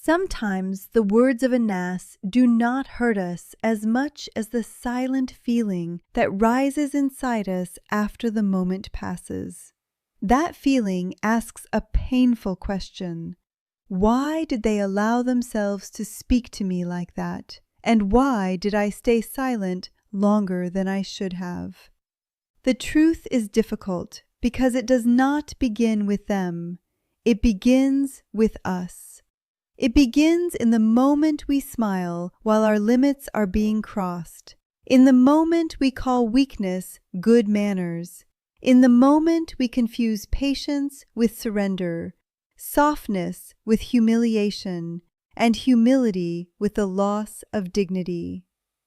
Sometimes the words of a nas do not hurt us as much as the silent feeling that rises inside us after the moment passes. That feeling asks a painful question. Why did they allow themselves to speak to me like that? And why did I stay silent longer than I should have? The truth is difficult because it does not begin with them. It begins with us. It begins in the moment we smile while our limits are being crossed. In the moment we call weakness good manners. In the moment we confuse patience with surrender, softness with humiliation, and humility with the loss of dignity.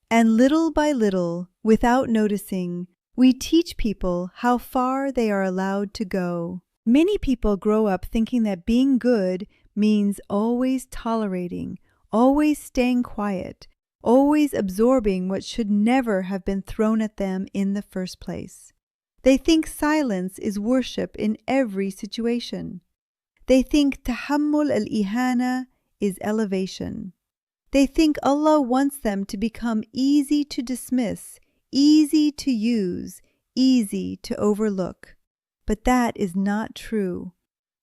And little by little, without noticing, we teach people how far they are allowed to go. Many people grow up thinking that being good means always tolerating, always staying quiet, always absorbing what should never have been thrown at them in the first place. They think silence is worship in every situation. They think tahammul al-ihana is elevation. They think Allah wants them to become easy to dismiss, easy to use, easy to overlook. But that is not true.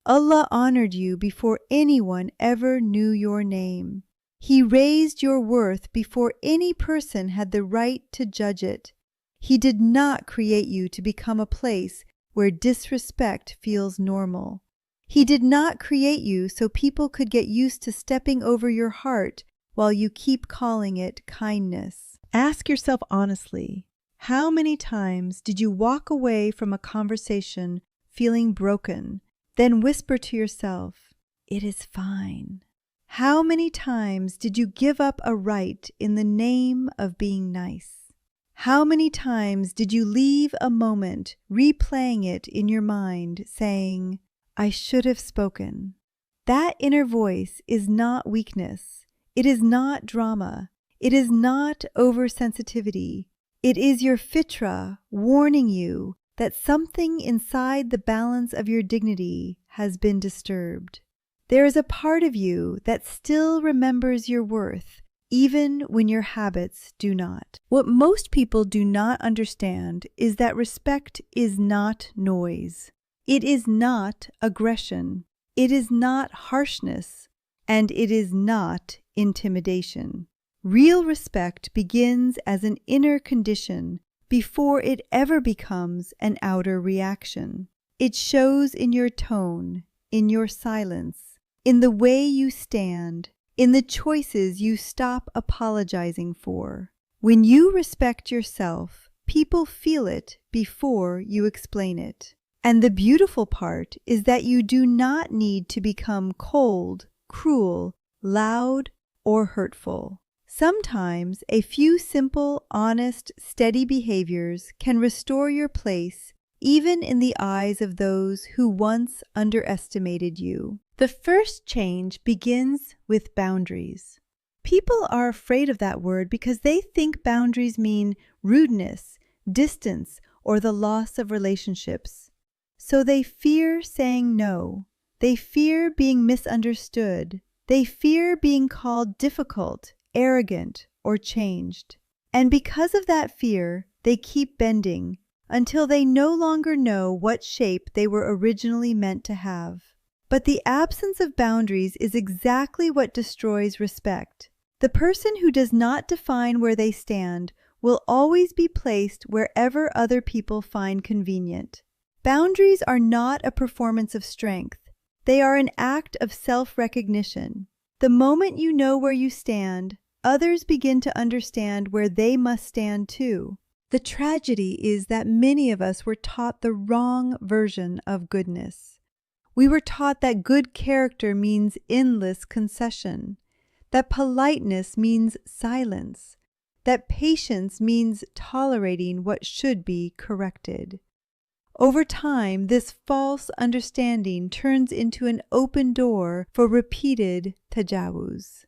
Allah honored you before anyone ever knew your name. He raised your worth before any person had the right to judge it. He did not create you to become a place where disrespect feels normal. He did not create you so people could get used to stepping over your heart while you keep calling it kindness. Ask yourself honestly, how many times did you walk away from a conversation feeling broken, then whisper to yourself, "It is fine"? How many times did you give up a right in the name of being nice? How many times did you leave a moment replaying it in your mind, saying, "I should have spoken"? That inner voice is not weakness. It is not drama. It is not oversensitivity. It is your fitra warning you that something inside the balance of your dignity has been disturbed. There is a part of you that still remembers your worth, even when your habits do not. What most people do not understand is that respect is not noise. It is not aggression. It is not harshness. And it is not intimidation. Real respect begins as an inner condition before it ever becomes an outer reaction. It shows in your tone, in your silence, in the way you stand, in the choices you stop apologizing for. When you respect yourself, people feel it before you explain it. And the beautiful part is that you do not need to become cold, cruel, loud, or hurtful. Sometimes a few simple, honest, steady behaviors can restore your place even in the eyes of those who once underestimated you. The first change begins with boundaries. People are afraid of that word because they think boundaries mean rudeness, distance, or the loss of relationships. So they fear saying no. They fear being misunderstood. They fear being called difficult, arrogant, or changed. And because of that fear, they keep bending until they no longer know what shape they were originally meant to have. But the absence of boundaries is exactly what destroys respect. The person who does not define where they stand will always be placed wherever other people find convenient. Boundaries are not a performance of strength. They are an act of self-recognition. The moment you know where you stand, others begin to understand where they must stand too. The tragedy is that many of us were taught the wrong version of goodness. We were taught that good character means endless concession, that politeness means silence, that patience means tolerating what should be corrected. Over time, this false understanding turns into an open door for repeated tajawuz.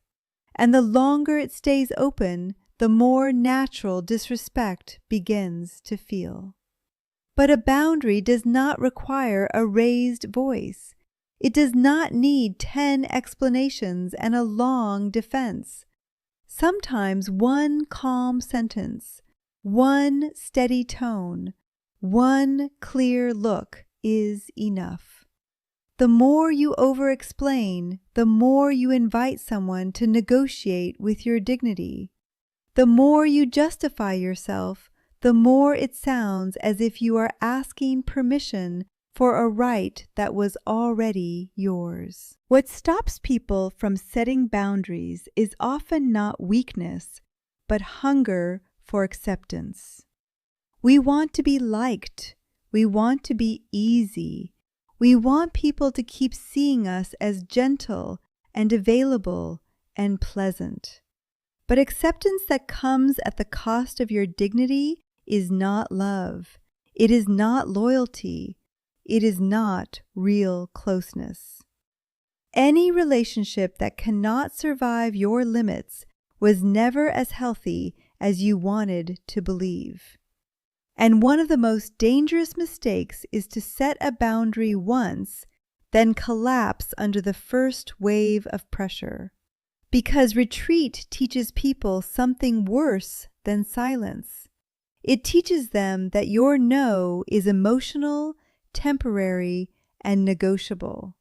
And the longer it stays open, the more natural disrespect begins to feel. But a boundary does not require a raised voice. It does not need 10 explanations and a long defense. Sometimes one calm sentence, one steady tone, one clear look is enough. The more you over-explain, the more you invite someone to negotiate with your dignity. The more you justify yourself, the more it sounds as if you are asking permission for a right that was already yours. What stops people from setting boundaries is often not weakness, but hunger for acceptance. We want to be liked. We want to be easy. We want people to keep seeing us as gentle and available and pleasant. But acceptance that comes at the cost of your dignity is not love. It is not loyalty. It is not real closeness. Any relationship that cannot survive your limits was never as healthy as you wanted to believe. And one of the most dangerous mistakes is to set a boundary once, then collapse under the first wave of pressure. Because retreat teaches people something worse than silence. It teaches them that your no is emotional, temporary, and negotiable.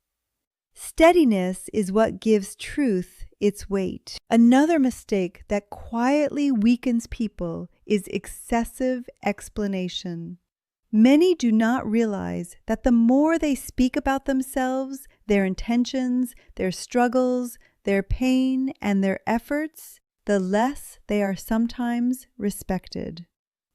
Steadiness is what gives truth its weight. Another mistake that quietly weakens people is excessive explanation. Many do not realize that the more they speak about themselves, their intentions, their struggles, their pain, and their efforts, the less they are sometimes respected.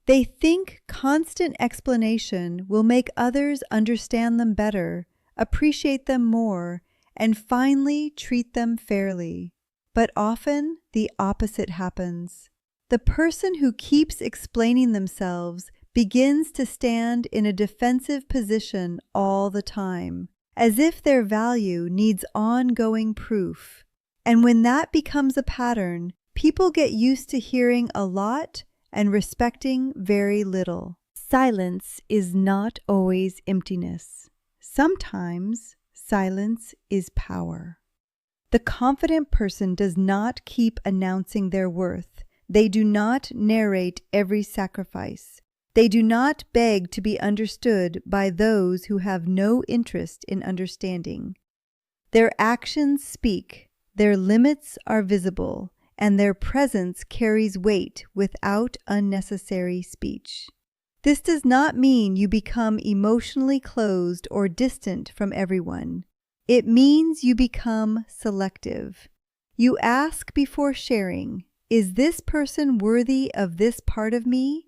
They think constant explanation will make others understand them better, appreciate them more, and finally treat them fairly. But often the opposite happens. The person who keeps explaining themselves begins to stand in a defensive position all the time, as if their value needs ongoing proof. And when that becomes a pattern, people get used to hearing a lot and respecting very little. Silence is not always emptiness. Sometimes silence is power. The confident person does not keep announcing their worth. They do not narrate every sacrifice. They do not beg to be understood by those who have no interest in understanding. Their actions speak. Their limits are visible, and their presence carries weight without unnecessary speech. This does not mean you become emotionally closed or distant from everyone. It means you become selective. You ask before sharing, is this person worthy of this part of me?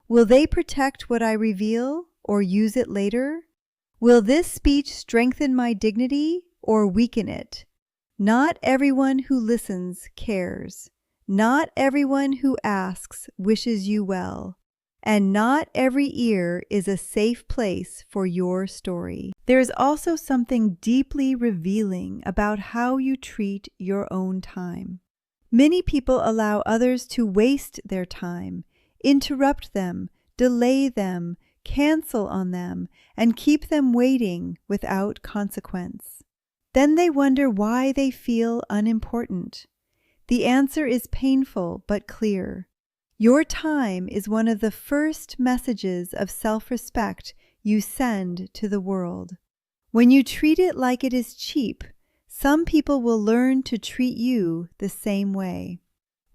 Will they protect what I reveal or use it later? Will this speech strengthen my dignity or weaken it? Not everyone who listens cares. Not everyone who asks wishes you well. And not every ear is a safe place for your story. There is also something deeply revealing about how you treat your own time. Many people allow others to waste their time, interrupt them, delay them, cancel on them, and keep them waiting without consequence. Then they wonder why they feel unimportant. The answer is painful but clear. Your time is one of the first messages of self-respect you send to the world. When you treat it like it is cheap, some people will learn to treat you the same way.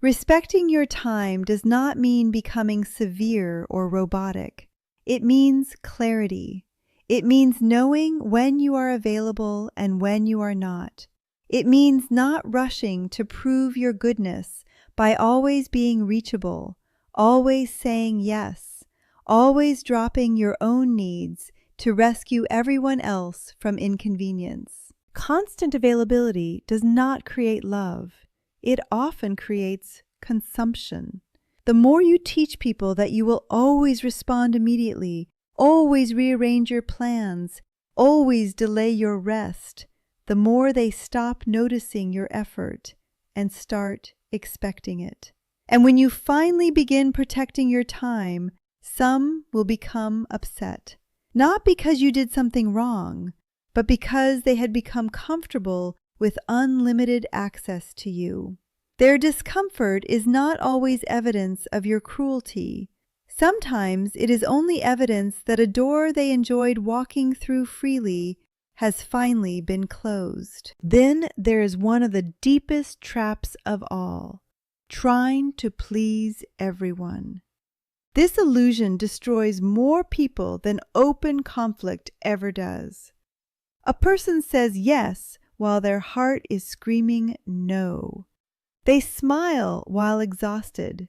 Respecting your time does not mean becoming severe or robotic. It means clarity. It means knowing when you are available and when you are not. It means not rushing to prove your goodness by always being reachable, always saying yes, always dropping your own needs to rescue everyone else from inconvenience. Constant availability does not create love. It often creates consumption. The more you teach people that you will always respond immediately, always rearrange your plans, always delay your rest, the more they stop noticing your effort and start expecting it. And when you finally begin protecting your time, some will become upset. Not because you did something wrong, but because they had become comfortable with unlimited access to you. Their discomfort is not always evidence of your cruelty. Sometimes it is only evidence that a door they enjoyed walking through freely has finally been closed. Then there is one of the deepest traps of all, trying to please everyone. This illusion destroys more people than open conflict ever does. A person says yes while their heart is screaming no. They smile while exhausted.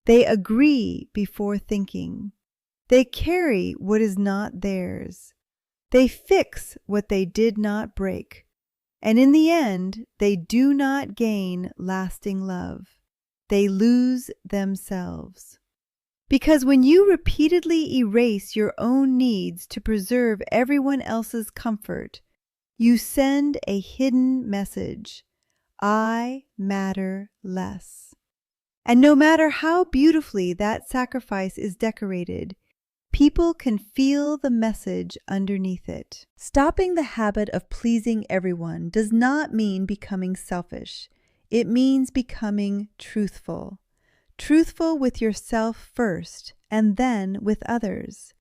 They agree before thinking. They carry what is not theirs. They fix what they did not break. And in the end, they do not gain lasting love. They lose themselves. Because when you repeatedly erase your own needs to preserve everyone else's comfort, you send a hidden message. I matter less. And no matter how beautifully that sacrifice is decorated, people can feel the message underneath it. Stopping the habit of pleasing everyone does not mean becoming selfish. It means becoming truthful. Truthful with yourself first, and then with others.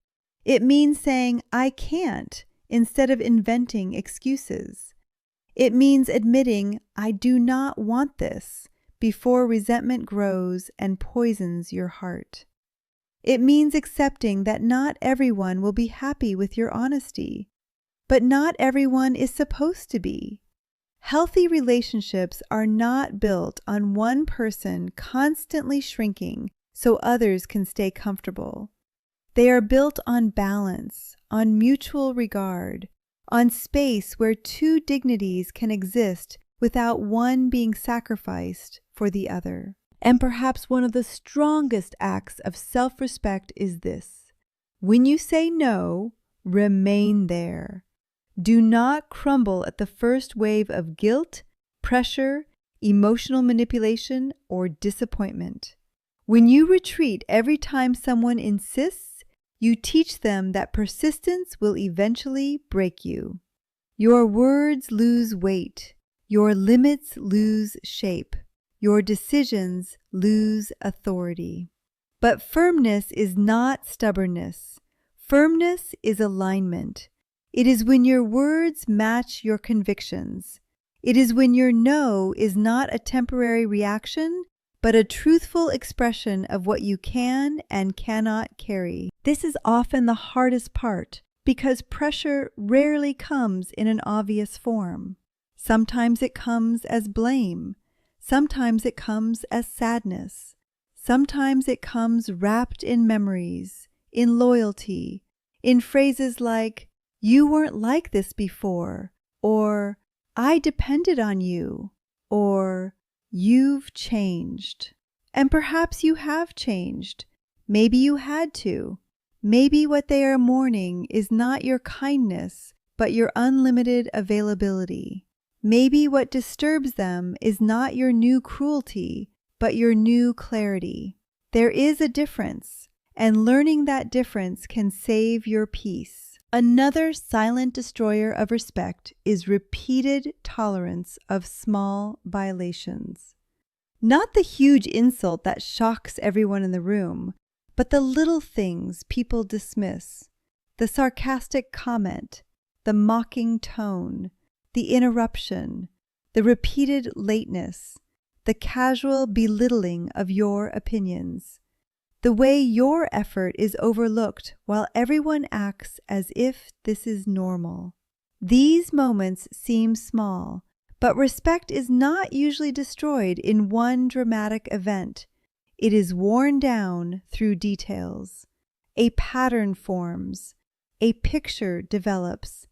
It means saying, I can't, instead of inventing excuses. It means admitting, I do not want this, before resentment grows and poisons your heart. It means accepting that not everyone will be happy with your honesty, but not everyone is supposed to be. Healthy relationships are not built on one person constantly shrinking so others can stay comfortable. They are built on balance, on mutual regard, on space where two dignities can exist without one being sacrificed for the other. And perhaps one of the strongest acts of self-respect is this: when you say no, remain there. Do not crumble at the first wave of guilt, pressure, emotional manipulation, or disappointment. When you retreat every time someone insists, you teach them that persistence will eventually break you. Your words lose weight. Your limits lose shape. Your decisions lose authority. But firmness is not stubbornness. Firmness is alignment. It is when your words match your convictions. It is when your no is not a temporary reaction, but a truthful expression of what you can and cannot carry. This is often the hardest part, because pressure rarely comes in an obvious form. Sometimes it comes as blame. Sometimes it comes as sadness. Sometimes it comes wrapped in memories, in loyalty, in phrases like, you weren't like this before, or I depended on you, or you've changed. And perhaps you have changed. Maybe you had to. Maybe what they are mourning is not your kindness, but your unlimited availability. Maybe what disturbs them is not your new cruelty, but your new clarity. There is a difference, and learning that difference can save your peace. Another silent destroyer of respect is repeated tolerance of small violations. Not the huge insult that shocks everyone in the room, but the little things people dismiss. The sarcastic comment, the mocking tone, the interruption, the repeated lateness, the casual belittling of your opinions. The way your effort is overlooked while everyone acts as if this is normal. These moments seem small, but respect is not usually destroyed in one dramatic event. It is worn down through details. A pattern forms, a picture develops,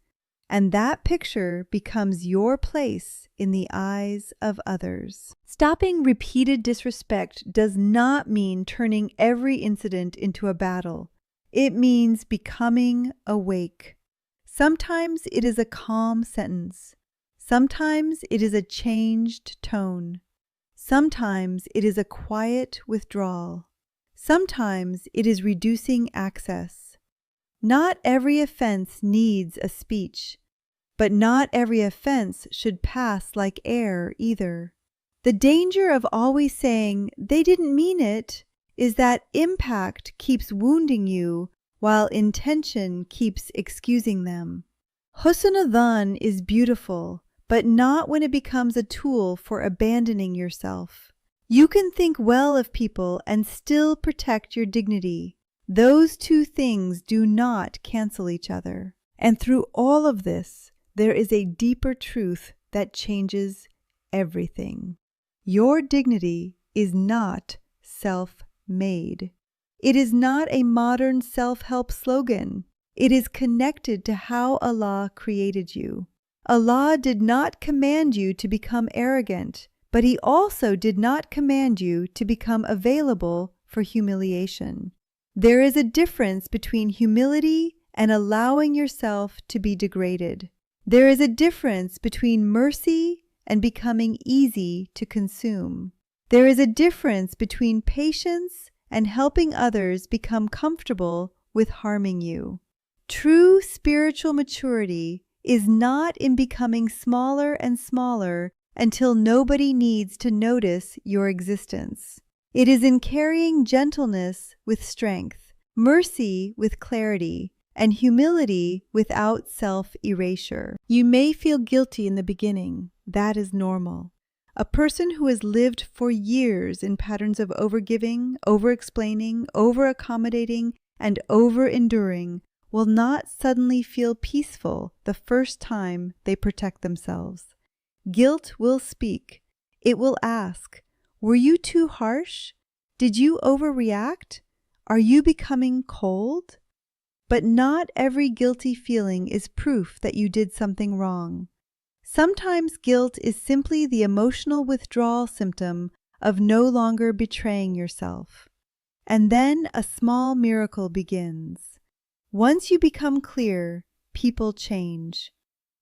and that picture becomes your place in the eyes of others. Stopping repeated disrespect does not mean turning every incident into a battle. It means becoming awake. Sometimes it is a calm sentence. Sometimes it is a changed tone. Sometimes it is a quiet withdrawal. Sometimes it is reducing access. Not every offense needs a speech. but not every offense should pass like air either. The danger of always saying, "they didn't mean it," is that impact keeps wounding you while intention keeps excusing them. Husn al-dhan is beautiful, but not when it becomes a tool for abandoning yourself. You can think well of people and still protect your dignity. Those two things do not cancel each other. And through all of this, there is a deeper truth that changes everything. Your dignity is not self-made. It is not a modern self-help slogan. It is connected to how Allah created you. Allah did not command you to become arrogant, but He also did not command you to become available for humiliation. There is a difference between humility and allowing yourself to be degraded. There is a difference between mercy and becoming easy to consume. There is a difference between patience and helping others become comfortable with harming you. True spiritual maturity is not in becoming smaller and smaller until nobody needs to notice your existence. It is in carrying gentleness with strength, mercy with clarity, and humility without self-erasure. You may feel guilty in the beginning. That is normal. A person who has lived for years in patterns of overgiving, over-explaining, over-accommodating, and over-enduring will not suddenly feel peaceful the first time they protect themselves. Guilt will speak. It will ask, "Were you too harsh? Did you overreact? Are you becoming cold?" But not every guilty feeling is proof that you did something wrong. Sometimes guilt is simply the emotional withdrawal symptom of no longer betraying yourself. And then a small miracle begins. Once you become clear, people change.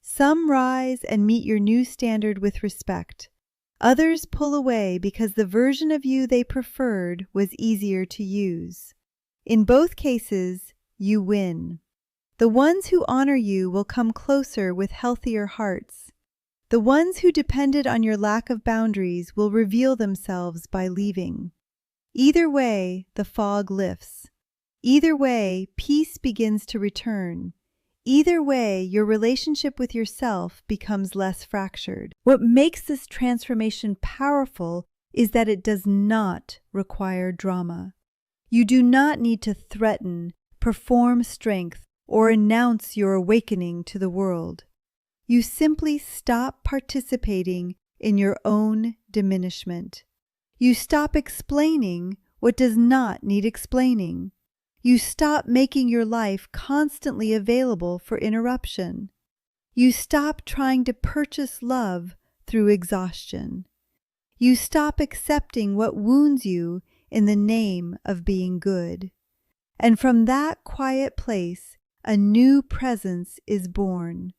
Some rise and meet your new standard with respect. Others pull away because the version of you they preferred was easier to use. In both cases, you win. The ones who honor you will come closer with healthier hearts. The ones who depended on your lack of boundaries will reveal themselves by leaving. Either way, the fog lifts. Either way, peace begins to return. Either way, your relationship with yourself becomes less fractured. What makes this transformation powerful is that it does not require drama. You do not need to threaten, perform strength, or announce your awakening to the world. You simply stop participating in your own diminishment. You stop explaining what does not need explaining. You stop making your life constantly available for interruption. You stop trying to purchase love through exhaustion. You stop accepting what wounds you in the name of being good. And from that quiet place, a new presence is born.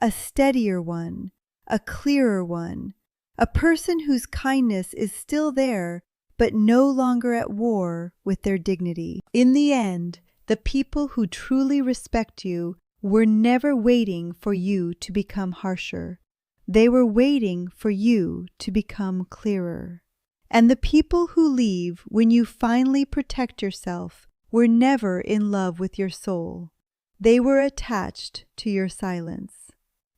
A steadier one, a clearer one, a person whose kindness is still there, but no longer at war with their dignity. In the end, the people who truly respect you were never waiting for you to become harsher. They were waiting for you to become clearer. And the people who leave when you finally protect yourself were never in love with your soul. They were attached to your silence.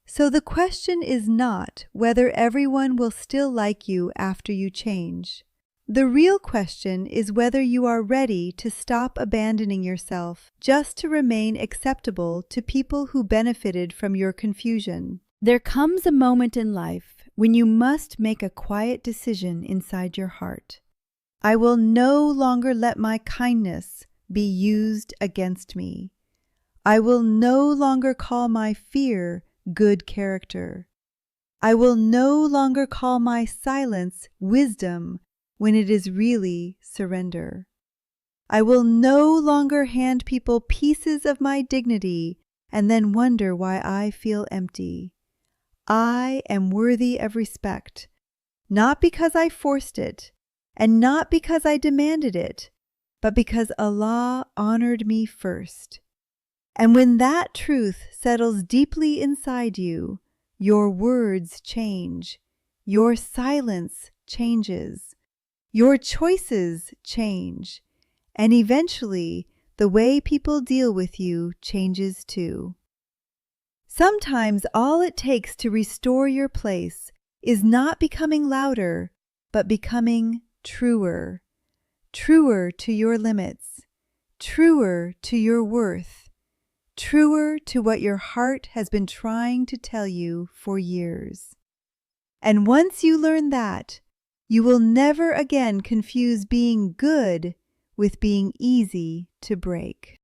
So the question is not whether everyone will still like you after you change. The real question is whether you are ready to stop abandoning yourself just to remain acceptable to people who benefited from your confusion. There comes a moment in life when you must make a quiet decision inside your heart. I will no longer let my kindness be used against me. I will no longer call my fear good character. I will no longer call my silence wisdom when it is really surrender. I will no longer hand people pieces of my dignity and then wonder why I feel empty. I am worthy of respect, not because I forced it, and not because I demanded it, but because Allah honored me first. And when that truth settles deeply inside you, your words change, your silence changes, your choices change, and eventually the way people deal with you changes too. Sometimes all it takes to restore your place is not becoming louder, but becoming truer. Truer to your limits, truer to your worth, truer to what your heart has been trying to tell you for years. And once you learn that, you will never again confuse being good with being easy to break.